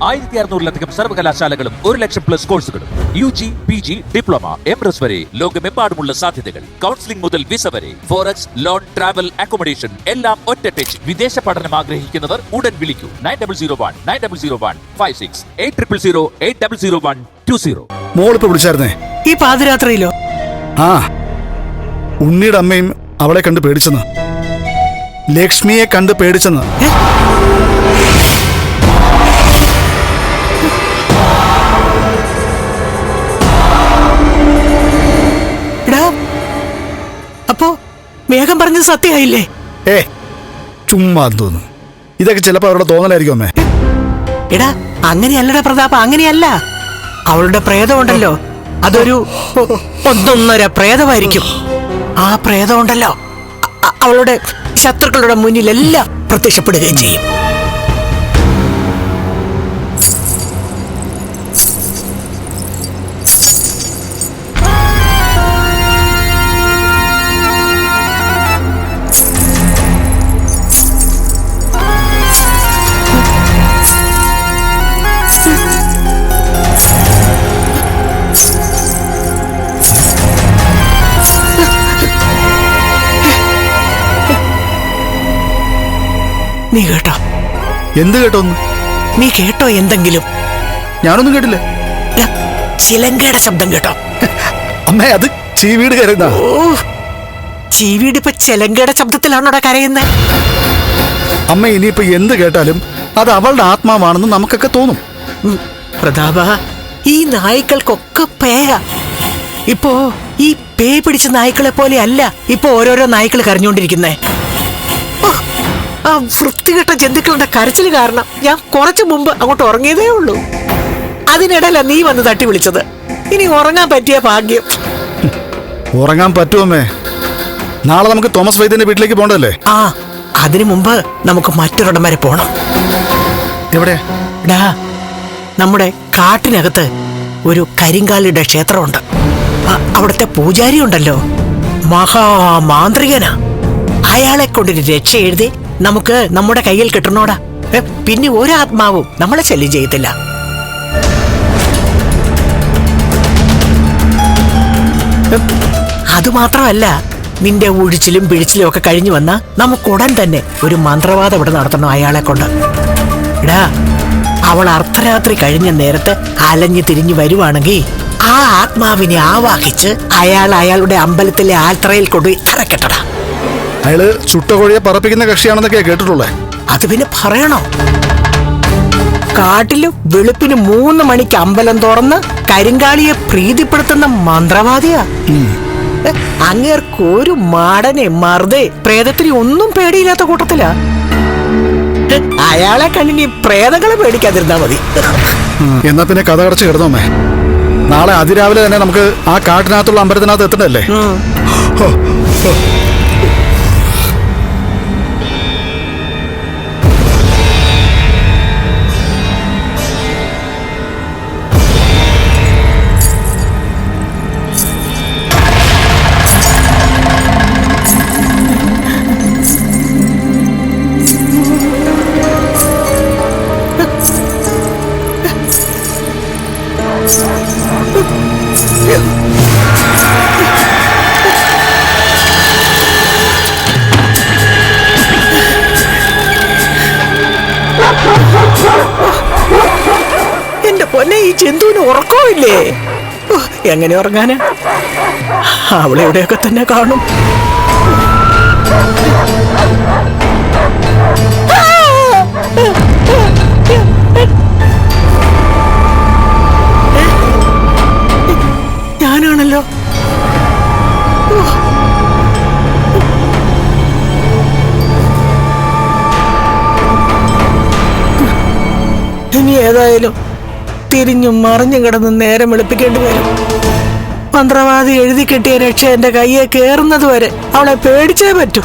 1600-ലധികം സർവകലാശാലകളും 1,00,000+ കോഴ്സുകളും UG, PG, diploma, MS വരെ ലോകമെമ്പാടുമുള്ള സാധ്യതകൾ. കൗൺസിലിംഗ് മുതൽ വിസ വരെ, ഫോറക്സ്, ലോൺ, ട്രാവൽ, അക്കോമഡേഷൻ എല്ലാം ഒറ്റ ടച്ച്. വിദേശ പഠനം ആഗ്രഹിക്കുന്നവർ ഉടൻ വിളിക്കൂ 9001 800 800120. മോളിപ്പോ വിളിച്ചായിരുന്നേ? ഈ പാതിരാത്രിയിലോ? ആ, ഉണ്ണിയുടെ അമ്മയും അവളെ കണ്ട് പേടിച്ചെന്ന്, ലക്ഷ്മിയെ കണ്ട് പേടിച്ചെന്ന്. അപ്പോ വേഗം പറഞ്ഞത് സത്യമായില്ലേ? ചുമ്മാ തോന്നുന്നു. ഇതൊക്കെ ചിലപ്പോ അവരുടെ തോന്നലായിരിക്കും അമ്മേ. എടാ, അങ്ങനെയല്ലടാ പ്രതാപ, അങ്ങനെയല്ല. അവളുടെ പ്രേതമുണ്ടല്ലോ, അതൊരു ഒന്നൊന്നര പ്രേതമായിരിക്കും. ആ പ്രേതം ഉണ്ടല്ലോ, അവളുടെ ശത്രുക്കളുടെ മുന്നിലെല്ലാം പ്രത്യക്ഷപ്പെടുകയും ചെയ്യും. നീ കേട്ടോ? എന്ത് കേട്ടോന്ന്? നീ കേട്ടോ എന്തെങ്കിലും? ഞാനൊന്നും കേട്ടില്ല. ചിലങ്കയുടെ ശബ്ദം കേട്ടോ? അമ്മേ, അത് ചീവീട് കരയുന്ന. ഓ, ചീവീട് ഇപ്പൊ ചിലങ്കയുടെ ശബ്ദത്തിലാണോടാ കരയുന്നത്? അമ്മ, ഇനിയിപ്പോ എന്ത് കേട്ടാലും അത് അവളുടെ ആത്മാവാണെന്ന് നമുക്കൊക്കെ തോന്നും. പ്രതാപ, ഈ നായ്ക്കൾക്കൊക്കെ പേയാ. ഇപ്പോ ഈ പേ പിടിച്ച നായ്ക്കളെ പോലെ അല്ല ഇപ്പൊ ഓരോരോ നായ്ക്കൾ കരഞ്ഞോണ്ടിരിക്കുന്നേ. ആ വൃത്തികെട്ട ജന്തുക്കളുടെ കരച്ചിൽ കാരണം ഞാൻ കുറച്ചു മുമ്പ് അങ്ങോട്ട് ഉറങ്ങിയതേ ഉള്ളൂ. അതിനിടയില നീ വന്ന് തട്ടി വിളിച്ചത്. ഇനി ഉറങ്ങാൻ പറ്റിയ ഭാഗ്യം. ഉറങ്ങാൻ പറ്റുമേ? നാളെ നമുക്ക് തോമസ് വൈദ്യന്റെ വീട്ടിലേക്ക് പോകണ്ടല്ലേ? ആ, അതിനു മുമ്പ് നമുക്ക് മറ്റൊരിടം വരെ പോണം. എവിടെ? നമ്മുടെ കാട്ടിനകത്ത് ഒരു കരിങ്കാലിയുടെ ക്ഷേത്രമുണ്ട്. അവിടുത്തെ പൂജാരി ഉണ്ടല്ലോ, മഹാമാന്ത്രികനാ. അയാളെ കൊണ്ടൊരു രക്ഷ എഴുതി നമുക്ക് നമ്മുടെ കയ്യിൽ കിട്ടണോടാ. പിന്നെ ഒരാത്മാവും നമ്മളെ ശല്യം ചെയ്യത്തില്ല. അതുമാത്രമല്ല, നിന്റെ ഒഴിച്ചിലും പിഴിച്ചിലും ഒക്കെ കഴിഞ്ഞു വന്നാ നമുക്ക് ഉടൻ തന്നെ ഒരു മന്ത്രവാദം ഇവിടെ നടത്തണം അയാളെ കൊണ്ട്. അവൾ അർദ്ധരാത്രി കഴിഞ്ഞ നേരത്ത് അലഞ്ഞു തിരിഞ്ഞു വരുവാണെങ്കിൽ ആ ആത്മാവിനെ ആവാഹിച്ച് അയാളുടെ അമ്പലത്തിലെ ആൽത്തറയിൽ കൊണ്ടുപോയി തറക്കെട്ടടാ. അയാള് ചുട്ടകോഴിയെ പറപ്പിക്കുന്ന കക്ഷിയാണെന്നൊക്കെ കേട്ടിട്ടുള്ളേ. അത് പിന്നെ പറയണോ? കാട്ടില് വെളുപ്പിന് 3 മണിക്ക് അമ്പലം തുറന്ന് കരിങ്കാളിയെ പ്രീതിപ്പെടുത്തുന്ന മന്ത്രവാദിയാ. അങ്ങേർക്ക് ഒരു മാടനെ മറുതെ പ്രേതത്തിന് ഒന്നും പേടിയില്ലാത്ത കൂട്ടത്തിലാ. അയാളെ കണ്ടിനി പ്രേതങ്ങളെ പേടിക്കാതിരുന്നാ മതി. എന്നാ പിന്നെ കഥ കടച്ച് കിടന്നോമ്മേ. നാളെ അതിരാവിലെ തന്നെ നമുക്ക് ആ കാട്ടിനകത്തുള്ള അമ്പലത്തിനകത്ത് എത്തണ്ടല്ലേ? എന്റെ പൊന്നെ, ഈ ജന്തുവിന് ഉറക്കമില്ലേ? എങ്ങനെ ഉറങ്ങാന്? അവളെ എവിടെയൊക്കെ തന്നെ കാണും. ഞാനാണല്ലോ. ഇനി ഏതായാലും തിരിഞ്ഞും മറിഞ്ഞും കിടന്ന് നേരം വെളുപ്പിക്കേണ്ടി വരും. മന്ത്രവാദി എഴുതി കെട്ടിയ രക്ഷ എന്റെ കയ്യെ കേറുന്നത് വരെ അവളെ പേടിച്ചേ പറ്റൂ.